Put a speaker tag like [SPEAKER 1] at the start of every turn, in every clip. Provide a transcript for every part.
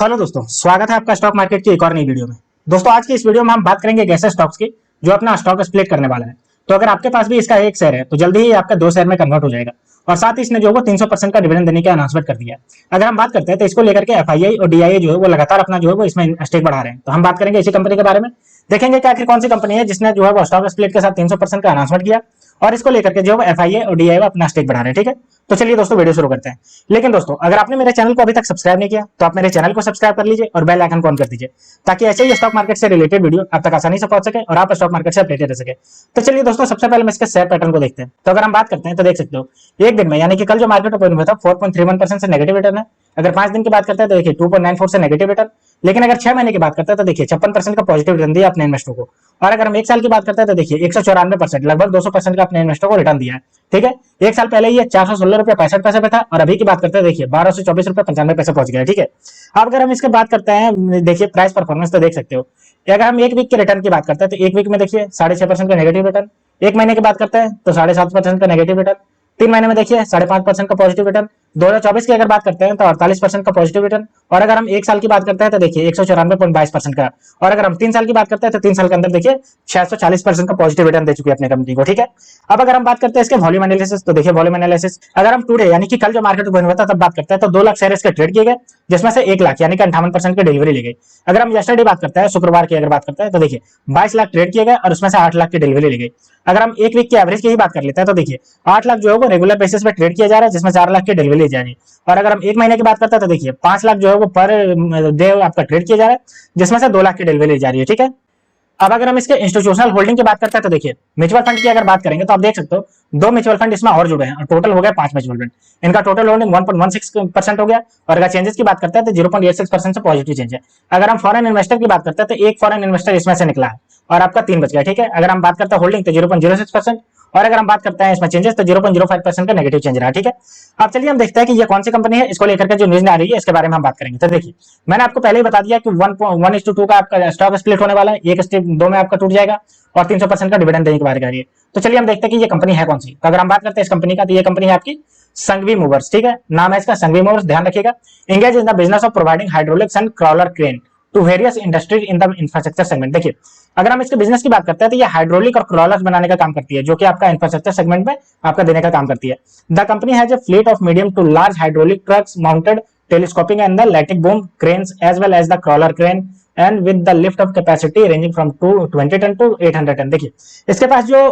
[SPEAKER 1] Hello दोस्तों, स्वागत है आपका स्टॉक मार्केट की एक और नई वीडियो में। दोस्तों, आज की इस वीडियो में हम बात करेंगे एक ऐसे स्टॉक्स की जो अपना स्टॉक स्प्लिट करने वाला है। तो अगर आपके पास भी इसका एक शेयर है तो जल्दी ही आपका दो शेयर में कन्वर्ट हो जाएगा। और साथ ही इसने जो है 300% का डिविडेंड देने की अनाउंसमेंट कर दिया है। अगर हम बात करते हैं तो इसको लेकर के एफआईआई और डीआईए जो है वो लगातार अपना जो है वो इसमें स्टेक बढ़ा रहे हैं। तो हम बात करेंगे इसी कंपनी के बारे में, देखेंगे कि आखिर कौन सी कंपनी है जिसने जो है वो स्टॉक स्प्लिट के साथ 300% का अनाउंसमेंट किया और इसको लेकर के जो है एफआईए और डीआईए अपना स्टेक बढ़ा रहे हैं। ठीक है, तो चलिए दोस्तों वीडियो शुरू करते हैं। लेकिन दोस्तों, अगर आपने मेरे चैनल को अभी तक सब्सक्राइब नहीं किया तो आप मेरे चैनल को सब्सक्राइब कर लीजिए और बेल आइकन को ऑन कर दीजिए, ताकि ऐसे ही स्टॉक मार्केट से रिलेटेड वीडियो आप तक आसानी से पहुंच सके और आप स्टॉक मार्केट से अपडेटेड रह सके। तो चलिए दोस्तों, सबसे पहले मैं इसके शेयर पैटर्न को देखते हैं। तो अगर हम बात करते हैं तो देख सकते हो एक दिन में, यानी कि कल जो मार्केट ओपन हुआ था 4.31% से नेगेटिव रिटर्न है। अगर 5 दिन की बात करते हैं तो देखिए 2.94 से नेगेटिव रिटर्न। लेकिन अगर 6 महीने की बात करते हैं तो देखिए 56% का पॉजिटिव रिटर्न दिया अपने इन्वेस्टर को। और अगर हम एक साल की बात करते हैं तो देखिए 194%, लगभग 200% का अपने इन्वेस्टर को रिटर्न दिया है। ठीक है, एक साल पहले ये 416 रुपये 65 पैसे पे था और अभी की बात करते हैं देखिए 1224 रुपये 95 पैसे पहुंच गया। ठीक है, अब अगर हम इसके बात करते हैं, देखिए प्राइस परफॉर्मेंस तो देख सकते हो। अगर हम एक वीक के रिटर्न की बात करते हैं तो एक वीक में देखिए 6.5% का नेगेटिव रिटर्न। एक महीने की बात करते हैं तो 7.5% का नेगेटिव रिटर्न। 3 महीने में देखिए 5.5% का पॉजिटिव रिटर्न। 2024 की अगर बात करते हैं तो 48% का पॉजिटिव रिटर्न। और अगर हम एक साल की बात करते हैं तो देखिए 194.22% का। और अगर हम 3 साल की बात करते हैं तो 3 साल के अंदर देखिए 640% का पॉजिटिव रिटर्न दे चुकी है अपने कंपनी को। ठीक है, अब अगर हम बात करते हैं इसके वॉल्यूम एनालिसिस, तो देखिए वॉल्यूम एनालिसिस अगर हम टुडे यानी कि कल जो मार्केट ओपन हुआ था तब बात करते हैं तो 2 लाख शेयर इसके ट्रेड किए गए, जिसमें से 1 लाख यानी कि 58% की डिलीवरी ली गई। अगर हम यस्टरडे बात करते हैं, शुक्रवार की अगर बात करते हैं तो देखिए 22 लाख ट्रेड किए गए और उसमें से 8 लाख की डिलीवरी ली गई। अगर हम एक वीक की एवरेज की ही बात कर लेते हैं तो देखिए 8 लाख जो है वो रेगुलर बेसिस पे ट्रेड किया जा रहा है, जिसमें 4 लाख की डिलीवरी ली जा रही है। और अगर हम एक महीने की बात करते हैं तो देखिए 5 लाख जो है वो पर डे आपका ट्रेड किया जा रहा है, जिसमें से 2 लाख की डिलीवरी ली जा रही है। ठीक है, अब अगर हम इसके इंस्टीट्यूशनल होल्डिंग की बात करते हैं तो देखिए म्यूचुअल फंड की अगर बात करेंगे तो आप देख सकते हो 2 म्यूचुअल फंड इसमें और जुड़े हैं और टोटल हो गया 5 म्यूचुअल फंड। इनका टोटल होल्डिंग 1.16% हो गया। और अगर चेंजेस की बात करते हैं तो 0.86% से पॉजिटिव चेंज है। अगर हम फॉरेन इन्वेस्टर की बात करते हैं तो एक फॉरेन इन्वेस्टर इसमें से निकला है और आपका 3 बच गया। ठीक है, अगर हम बात करते हैं होल्डिंग तो 0.06%। और अगर हम बात करते हैं इसमें चेंजेस तो 0.05% का नेगेटिव चेंज रहा। ठीक है, अब चलिए हम देखते हैं कि ये कौन सी कंपनी है, इसको लेकर के जो न्यूज आ रही है इसके बारे में हम बात करेंगे। तो देखिए मैंने आपको पहले ही बता दिया कि 1:2 का आपका स्टॉक स्प्लिट होने वाला है, एक स्टेप 2 में आपका टूट जाएगा और 300% का डिविडेंड देने की बात कर रही है। तो चलिए हम देखते हैं कि ये कंपनी है कौन सी। तो अगर हम बात करते हैं इस कंपनी का तो ये कंपनी है आपकी संघवी मूवर्स। ठीक है, नाम है इसका संघवी मूवर्स, ध्यान रखिएगा। Engage in the business of providing hydraulics and crawler crane to various industries in the infrastructure segment. देखिए अगर हम इसके बिजनेस की बात करते हैं तो ये हाइड्रोलिक और क्रॉलर्स बनाने का काम करती है, जो कि आपका इंफ्रास्ट्रक्चर सेगमेंट में आपका देने का काम करती है। The company has a fleet of medium to large hydraulic trucks mounted telescoping and the electric boom cranes as well as the crawler crane and with the lift of capacity ranging from 20 ton to 800 ton. देखिए इसके पास जो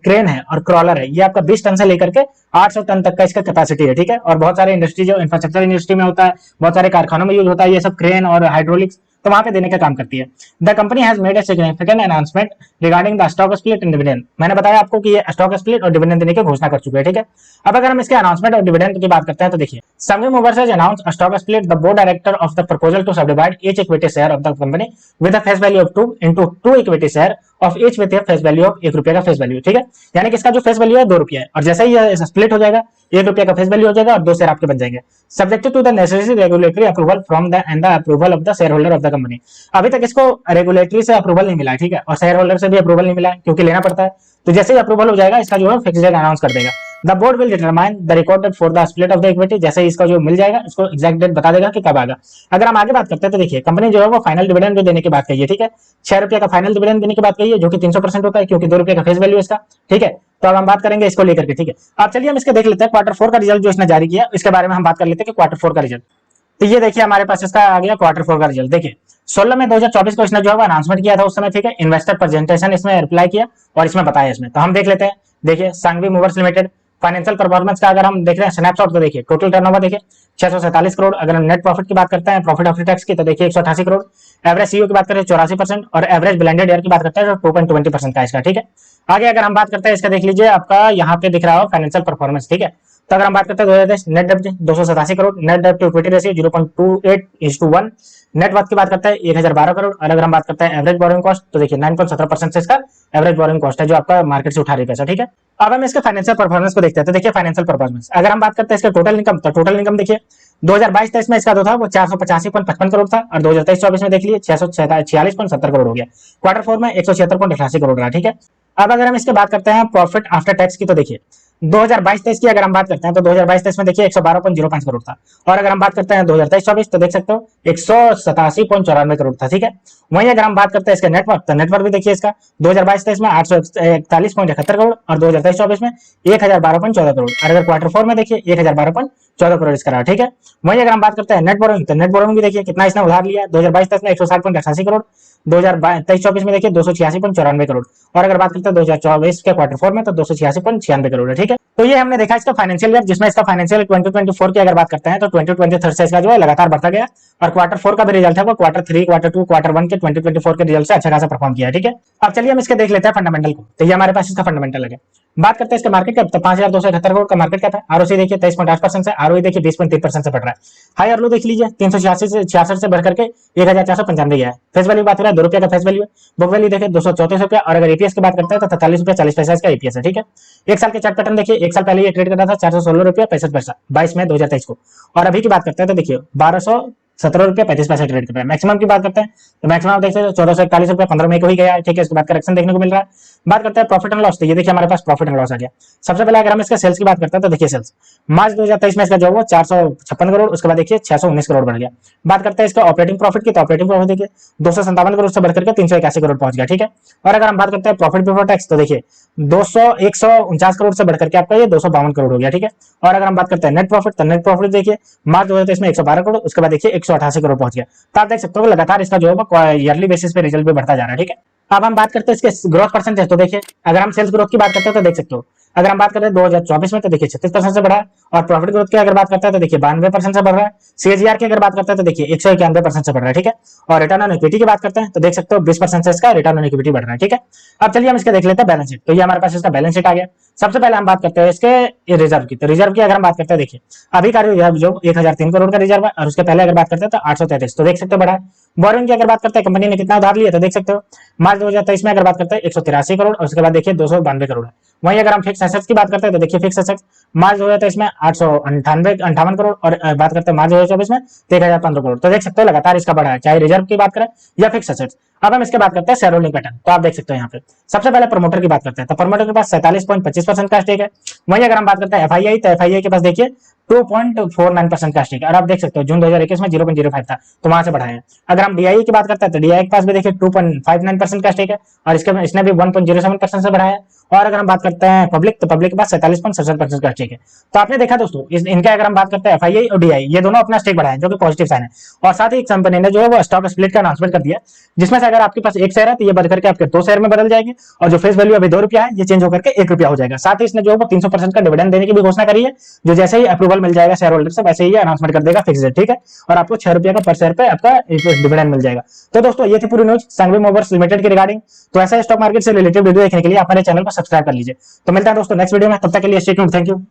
[SPEAKER 1] crane है और crawler है ये आपका 20 ton से लेकर के 800 टन तक का इसका कैपेसिटी है। ठीक है, और बहुत सारे इंडस्ट्री जो इंफ्रास्ट्रक्चर इंडस्ट्री में होता है, बहुत सारे कारखानों में यूज होता है ये सब क्रेन और हाइड्रोलिक्स, तो वहां पे देने का काम करती है। The company has made a significant announcement regarding the stock split and dividend. मैंने बताया आपको कि ये स्टॉक स्प्लिट और डिविडेंड देने की घोषणा कर चुके हैं। ठीक है, अब अगर हम इसके अनाउंसमेंट और डिविडेंड की बात करते हैं तो देखिए Sanghvi movers has announced a stock split. The board director of the proposal to subdivide each equity share of the company with a face value of 2 into 2 equity share of each with face value of ₹1 का face value. ठीक है, यानी कि इसका जो face value है ₹2 है और जैसे ही ये स्प्लिट हो जाएगा ₹1 का फेस वैल्यू हो जाएगा और 2 शेयर आपके बन जाएंगे, subject to the necessary regulatory approval from the and the approval of the shareholder of the company. अभी तक इसको रेगुलेटरी से अप्रूवल नहीं मिला है। ठीक है, और शेयर होल्डर से भी अप्रूवल नहीं मिला है क्योंकि लेना पड़ता है। तो जैसे ही अप्रूवल हो जाएगा इसका जो है फिक्स डेट अनाउंस कर देगा। The board will determine the record date for the split of the equity. जैसे ही इसका जो मिल जाएगा इसको एग्जैक्ट डेट बता देगा कि कब आएगा। अगर हम आगे बात करते हैं तो देखिए कंपनी जो है वो फाइनल डिविडेंड भी देने की बात कही है। ठीक है, ₹6 का फाइनल डिविडेंड देने की बात कही है, जो कि 300% होता है क्योंकि ₹2 का फेस वैल्यू इसका। ठीक है, तो अब हम बात करेंगे इसको लेकर के। ठीक है, अब चलिए हम इसके देख लेते हैं Q4 का रिजल्ट जो इसने जारी किया, इसके बारे में हम बात कर लेते हैं कि Q4 का रिजल्ट। तो ये देखिए हमारे पास इसका आ गया Q4 का रिजल्ट। देखिए 16 में 2024 को इसने जो है अनाउंसमेंट किया था उस समय। ठीक है, इन्वेस्टर प्रेजेंटेशन इसमें रिप्लाई किया और इसमें बताया इसमें। तो हम देख लेते हैं। देखिए Sanghvi Movers Limited financial performance का अगर हम देख रहे हैं स्नैपशॉट, तो देखिए टोटल टर्नओवर देखिए 647 करोड़। अगर हम नेट प्रॉफिट की बात करते हैं, प्रॉफिट आफ्टर टैक्स की, तो देखिए 188 करोड़। एवरेज सीओ की बात करें 84% और एवरेज ब्लेंडेड ईयर की बात करते हैं तो 2.20% का इसका। ठीक है, आगे अगर हम बात करते हैं इसका देख लीजिए आपका यहाँ पे दिख रहा हो फाइनेंशियल परफॉर्मेंस। ठीक है, तो अगर हम बात करते हैं 2023 नेट डेब्ट 287 करोड़, नेट डेब्ट to equity ratio 0.28:1, net worth की बात करते हैं 1012 करोड़। और अगर हम बात करते हैं एवरेज बोरिंग कॉस्ट तो देखिए 9.17% से इसका एवरेज बोरिंग कॉस्ट है जो आपका मार्केट से उठा रही पैसा। ठीक है, अब हम इसके फाइनेंशियल परफॉर्मेंस को देखते हैं। तो देखिए फाइनेंशियल परफॉर्मेंस अगर हम बात करते हैं इसके टोटल इनकम, तो टोटल इनकम देखिए 2022-23 में इसका जो था वो 485.55 करोड़ था और 2023-24 में देख लिए 646.70 करोड़ हो गया। Q4 में 176.88 करोड़ रहा। ठीक है, अब अगर हम इसके बात करते हैं प्रॉफिट आफ्टर टैक्स की, तो देखिए 2022-23 की अगर हम बात करते हैं तो 2022-23 में देखिए 112.05 करोड़ था। और अगर हम बात करते हैं 2023-24 तो देख सकते हो 187.94 करोड़ था। ठीक है, वहीं अगर हम बात करते हैं इसके नेटवर्क, तो नेटवर्क भी देखिए इसका 2022-23 में 841.71 करोड़ और 2023-24 में 1012.14 करोड़। और अगर क्वार्टर 4 में देखिए 1012.14 करोड़ इसका रहा। ठीक है, वहीं अगर हम बात करते हैं नेट बोरोइंग, तो नेट बोरोइंग भी देखिए कितना इसने उधार लिया 2022-23 में 160.88 करोड़, 2023-24 में देखिए 286.94 करोड़। और अगर बात करते हैं 2024 के क्वार्टर 4 में तो 286.96 करोड़ है। ठीक है, तो ये हमने देखा इसका फाइनेंशियल ईयर, जिसमें इसका फाइनेंशियल 2024 की अगर बात करते हैं तो 2023 से इसका जो है लगातार बढ़ता गया। और क्वार्टर 4 का भी रिजल्ट है वो क्वार्टर 3, क्वार्टर 2, क्वार्टर 1 के 2024 के रिजल्ट से अच्छा खासा परफॉर्म किया है। ठीक है, अब चलिए हम इसके देख लेते हैं फंडामेंटल को। तो ये हमारे पास इसका फंडामेंटल है। बात करते हैं इसके मार्केट कैप, तो 5271 करोड़ का मार्केट कैप है। आरओसी देखिए 23.8% से, आरओई देखिए 20.3% से बढ़ रहा है। हाई और लो देख लीजिए 386 से 66 से बढ़ करके 1495 गया है। फेस वैल्यू बात करें 2 रुपये का फेस वैल्यू है। बुक वैल्यू देखिए 234 रुपया। और अगर एपीएस की बात करते हैं तो 43 रुपया 40 पैसा इसका एपीएस है। ठीक है, एक साल के चार्ट पैटर्न देखिए, एक साल पहले ये ट्रेड कर रहा था 416 रुपया 65 पैसा 22 मई 2023 को। और अभी की बात करते हैं तो देखिए 1217 रुपया 35 पैसा ट्रेड कर रहा है। मैक्सिमम की बात करते हैं तो मैक्सिमम देख सकते हैं 1441 रुपया 15 मई को ही गया है। ठीक है, इसके बाद करेक्शन देखने को मिल रहा है। बात करते हैं प्रॉफिट एंड लॉस, तो ये देखिए हमारे पास प्रॉफिट एंड लॉस आ गया। सबसे पहले अगर हम इसका सेल्स की बात करते हैं तो देखिए सेल्स मार्च 2023 में इसका जो वो 456 करोड़, उसके बाद देखिए 619 करोड़ बढ़ गया। बात करते हैं इसका ऑपरेटिंग प्रॉफिट की, तो ऑपरेटिंग प्रॉफिट देखिए 257 करोड़ से बढ़कर के 381 करोड़ पहुंच गया। ठीक है, और अगर हम बात करते हैं प्रॉफिट बिफोर टैक्स, तो देखिए 149 करोड़ से बढ़कर के आपका ये 252 करोड़ हो गया। ठीक है, और अगर हम बात करते हैं नेट प्रॉफिट, तो नेट प्रॉफिट देखिए मार्च 2023 में 112 करोड़, उसके बाद देखिए 188 करोड़ पहुंच गया। तो आप देख सकते हो लगातार इसका जो है ईयरली बेसिस पे रिजल्ट भी बढ़ता जा रहा है। ठीक है, अब हम बात करते हैं इसके ग्रोथ परसेंटेज, तो देखिए अगर हम सेल्स ग्रोथ की बात करते हैं तो देख सकते हो अगर हम बात करें 2024 में तो देखिए 36% से बढ़ा है। और प्रॉफिट ग्रोथ की अगर बात करते हैं तो देखिए 92% से बढ़ रहा है। सीएजीआर की अगर बात करते हैं तो देखिए 191% से बढ़ रहा है। ठीक है, और रिटर्न ऑन इक्विटी की बात करते हैं तो देख सकते हो 20% से इसका रिटर्न ऑन इक्विटी बढ़ रहा है। ठीक है, अब चलिए हम इसके देख लेते हैं बैलेंस शीट। तो ये हमारे पास इसका बैलेंस शीट आ गया। सबसे पहले हम बात करते हैं इसके रिजर्व की, तो रिजर्व की अगर हम बात करते हैं देखिए अभी का रिजर्व जो 1003 करोड़ का रिजर्व है, और उसके पहले अगर बात करते हैं तो 833, तो देख सकते हो बढ़ा है। बोरिंग की अगर बात करते हैं कंपनी ने कितना उधार लिया तो देख सकते हो मार्च 2023 में अगर बात करते हैं 183 करोड़, और उसके बाद देखिए 292 करोड़ है। वहीं अगर हम फिक्स एसेट्स की बात करते हैं तो देखिए फिक्स एसेट्स मार्च 2023 में 858 करोड़, और बात करते हैं मार्च 2024 में 1015 करोड़। तो देख सकते हो लगातार इसका बढ़ा है, चाहे रिजर्व की बात करें या फिक्स एसेट्स। अब हम इसके बात करते हैं शेयर होल्डिंग पैटर्न, तो आप देख सकते हो यहाँ पे सबसे पहले प्रमोटर की बात करते हैं तो प्रमोटर के पास 47.25% का स्टेक है। वहीं अगर हम बात करते हैं एफआईआई, तो एफआईआई के पास देखिए 2.49% का स्टेक है। और आप देख सकते हो जून 2021 में 0.05 था, तो वहां से बढ़ाया है। अगर हम डीआई की बात करते हैं तो डीआई के पास भी देखिए 2.59% का स्टेक है, और इसने भी 1.07% से बढ़ाया है। और अगर हम बात करते हैं पब्लिक, तो पब्लिक के पास 47.67% का स्टेक है। तो आपने देखा दोस्तों इनके अगर हम बात करते हैं एफआईआई और डीआई, ये दोनों अपना स्टेक बढ़ाए, जो कि पॉजिटिव साइन है। और साथ ही कंपनी ने जो है वो स्टॉक स्प्लिट का अनाउंसमेंट कर दिया, जिसमें से अगर आपके पास एक शेयर है तो ये बढ़ करके आपके 2 शेयर में बदल जाएगी, और जो फेस वैल्यू अभी 2 रुपया है ये चेंज होकर के 1 रुपया हो जाएगा। साथ ही इसने जो है 300% का डिविडेंड देने की भी घोषणा करी है, जो जैसे ही अप्रूवल मिल जाएगा शेयर होल्डर से वैसे ही अनाउंसमेंट कर देगा फिक्स रेट। ठीक है, और आपको 6 रुपया का पर शेयर पे आपका डिविडेंड मिल जाएगा। तो दोस्तों ये थी पूरी न्यूज संघवी मोटर्स लिमिटेड के रिगार्डिंग। तो ऐसा स्टॉक मार्केट से रिलेटेड वीडियो देखने के लिए हमारे चैनल को सब्सक्राइब कर लीजिए। तो मिलता है दोस्तों नेक्स्ट वीडियो में, तब तक के लिए स्टे ट्यून्ड, थैंक यू।